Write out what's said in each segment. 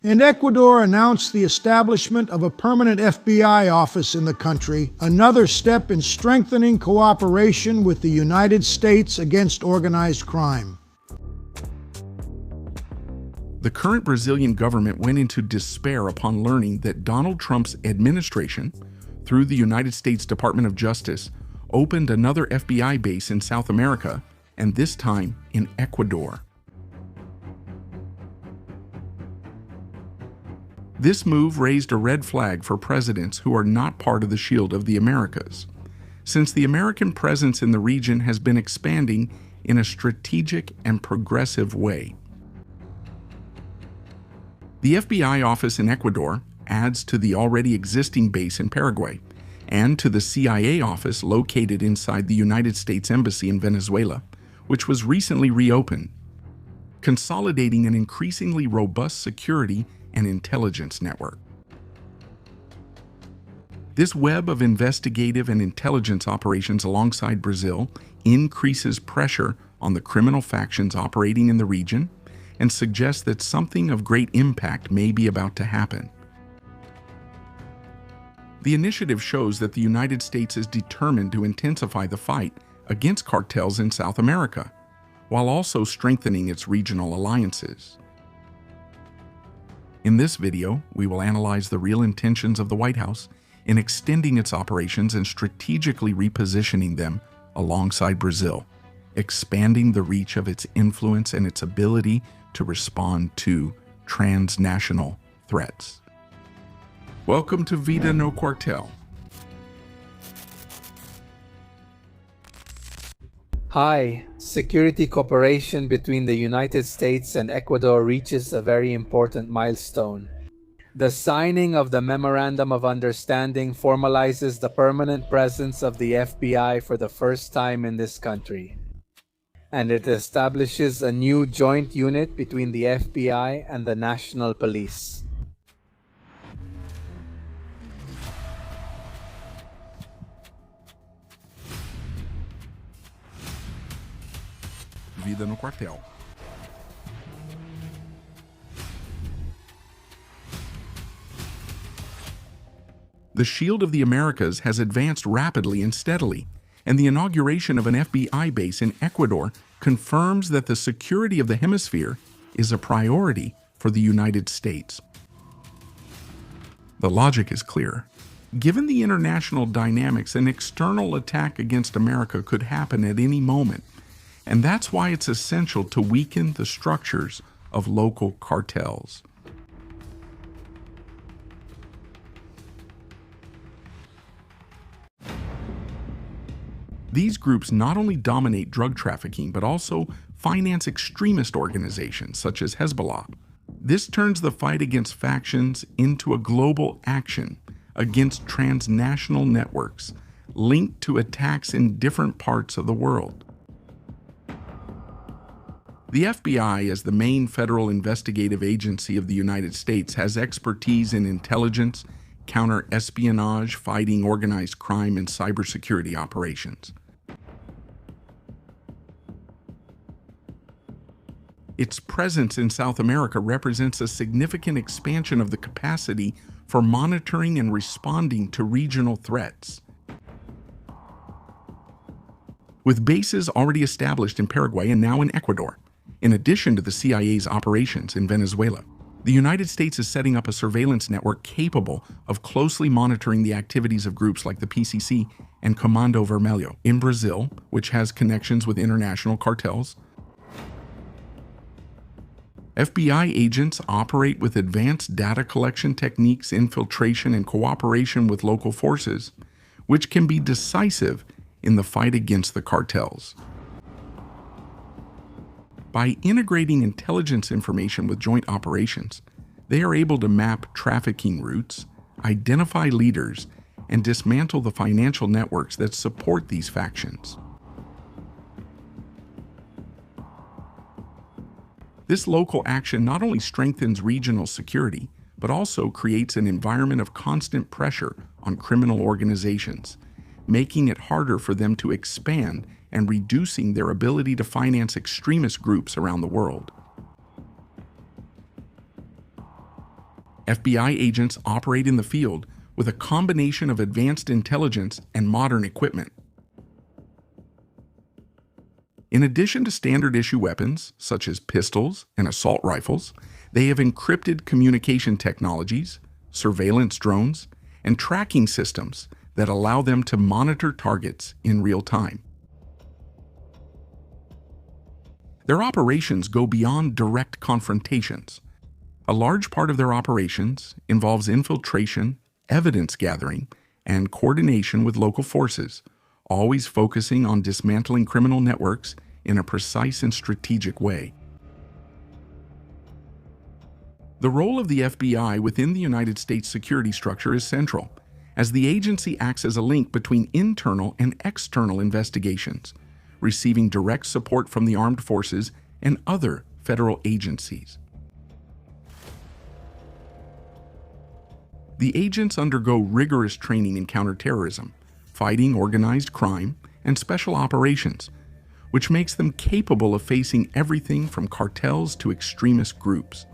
And Ecuador announced the establishment of a permanent FBI office in the country, another step in strengthening cooperation with the United States against organized crime. The current Brazilian government went into despair upon learning that Donald Trump's administration, through the United States Department of Justice, opened another FBI base in South America, and this time in Ecuador. This move raised a red flag for presidents who are not part of the Shield of the Americas, since the American presence in the region has been expanding in a strategic and progressive way. The FBI office in Ecuador adds to the already existing base in Paraguay and to the CIA office located inside the United States Embassy in Venezuela, which was recently reopened, consolidating an increasingly robust security and intelligence network. This web of investigative and intelligence operations alongside Brazil increases pressure on the criminal factions operating in the region and suggests that something of great impact may be about to happen. The initiative shows that the United States is determined to intensify the fight against cartels in South America, while also strengthening its regional alliances. In this video, we will analyze the real intentions of the White House in extending its operations and strategically repositioning them alongside Brazil, expanding the reach of its influence and its ability to respond to transnational threats. Welcome to Vida no Cartel. Hi, security cooperation between the United States and Ecuador reaches a very important milestone. The signing of the Memorandum of Understanding formalizes the permanent presence of the FBI for the first time in this country. And it establishes a new joint unit between the FBI and the National Police. Vida no Cartel. The Shield of the Americas has advanced rapidly and steadily, and the inauguration of an FBI base in Ecuador confirms that the security of the hemisphere is a priority for the United States. The logic is clear. Given the international dynamics, an external attack against America could happen at any moment, and that's why it's essential to weaken the structures of local cartels. These groups not only dominate drug trafficking, but also finance extremist organizations such as Hezbollah. This turns the fight against factions into a global action against transnational networks linked to attacks in different parts of the world. The FBI, as the main federal investigative agency of the United States, has expertise in intelligence, counter-espionage, fighting organized crime, and cybersecurity operations. Its presence in South America represents a significant expansion of the capacity for monitoring and responding to regional threats. With bases already established in Paraguay and now in Ecuador, in addition to the CIA's operations in Venezuela, the United States is setting up a surveillance network capable of closely monitoring the activities of groups like the PCC and Comando Vermelho in Brazil, which has connections with international cartels. FBI agents operate with advanced data collection techniques, infiltration, and cooperation with local forces, which can be decisive in the fight against the cartels. By integrating intelligence information with joint operations, they are able to map trafficking routes, identify leaders, and dismantle the financial networks that support these factions. This local action not only strengthens regional security, but also creates an environment of constant pressure on criminal organizations, making it harder for them to expand and reducing their ability to finance extremist groups around the world. FBI agents operate in the field with a combination of advanced intelligence and modern equipment. In addition to standard issue weapons, such as pistols and assault rifles, they have encrypted communication technologies, surveillance drones, and tracking systems that allow them to monitor targets in real time. Their operations go beyond direct confrontations. A large part of their operations involves infiltration, evidence gathering, and coordination with local forces, always focusing on dismantling criminal networks in a precise and strategic way. The role of the FBI within the United States security structure is central, as the agency acts as a link between internal and external investigations, receiving direct support from the armed forces and other federal agencies. The agents undergo rigorous training in counterterrorism, fighting organized crime, and special operations, which makes them capable of facing everything from cartels to extremist groups.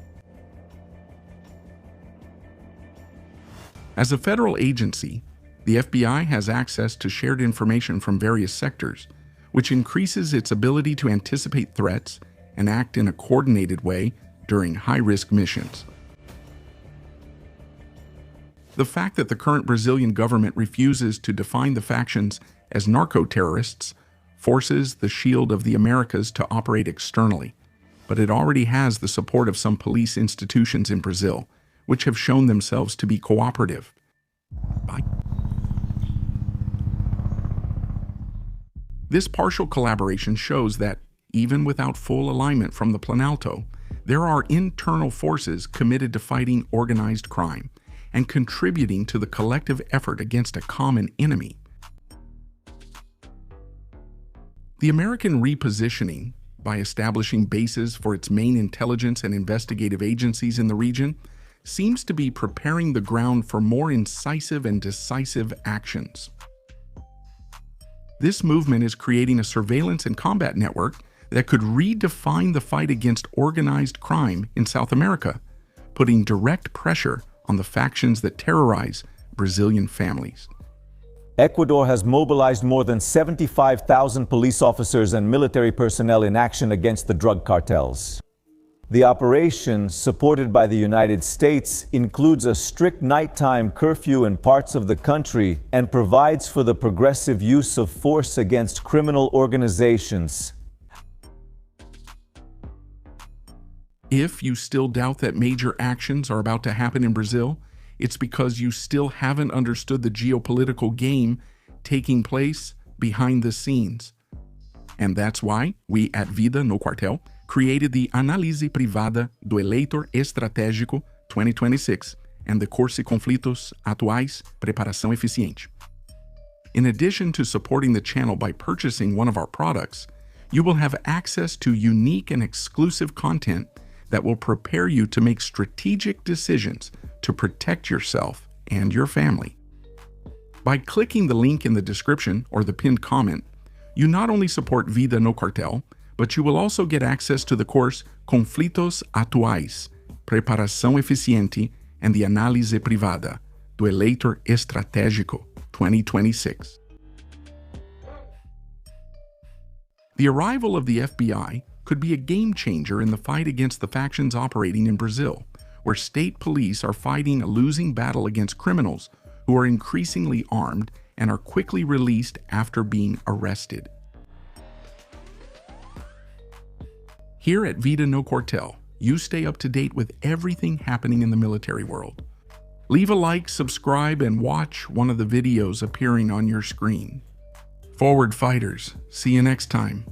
As a federal agency, the FBI has access to shared information from various sectors, which increases its ability to anticipate threats and act in a coordinated way during high-risk missions. The fact that the current Brazilian government refuses to define the factions as narco-terrorists forces the Shield of the Americas to operate externally, but it already has the support of some police institutions in Brazil, which have shown themselves to be cooperative. This partial collaboration shows that, even without full alignment from the Planalto, there are internal forces committed to fighting organized crime and contributing to the collective effort against a common enemy. The American repositioning, by establishing bases for its main intelligence and investigative agencies in the region, seems to be preparing the ground for more incisive and decisive actions. This movement is creating a surveillance and combat network that could redefine the fight against organized crime in South America, putting direct pressure on the factions that terrorize Brazilian families. Ecuador has mobilized more than 75,000 police officers and military personnel in action against the drug cartels. The operation, supported by the United States, includes a strict nighttime curfew in parts of the country and provides for the progressive use of force against criminal organizations. If you still doubt that major actions are about to happen in Brazil, it's because you still haven't understood the geopolitical game taking place behind the scenes. And that's why we at Vida no Quartel created the Análise Privada do Eleitor Estratégico 2026 and the Curso Conflitos Atuais Preparação Eficiente. In addition to supporting the channel by purchasing one of our products, you will have access to unique and exclusive content that will prepare you to make strategic decisions to protect yourself and your family. By clicking the link in the description or the pinned comment, you not only support Vida no Quartel, but you will also get access to the course Conflitos Atuais, Preparação Eficiente, and the Análise Privada do Eleitor Estratégico 2026. The arrival of the FBI could be a game changer in the fight against the factions operating in Brazil, where state police are fighting a losing battle against criminals who are increasingly armed and are quickly released after being arrested. Here at Vida no Quartel, you stay up to date with everything happening in the military world. Leave a like, subscribe, and watch one of the videos appearing on your screen. Forward fighters, see you next time.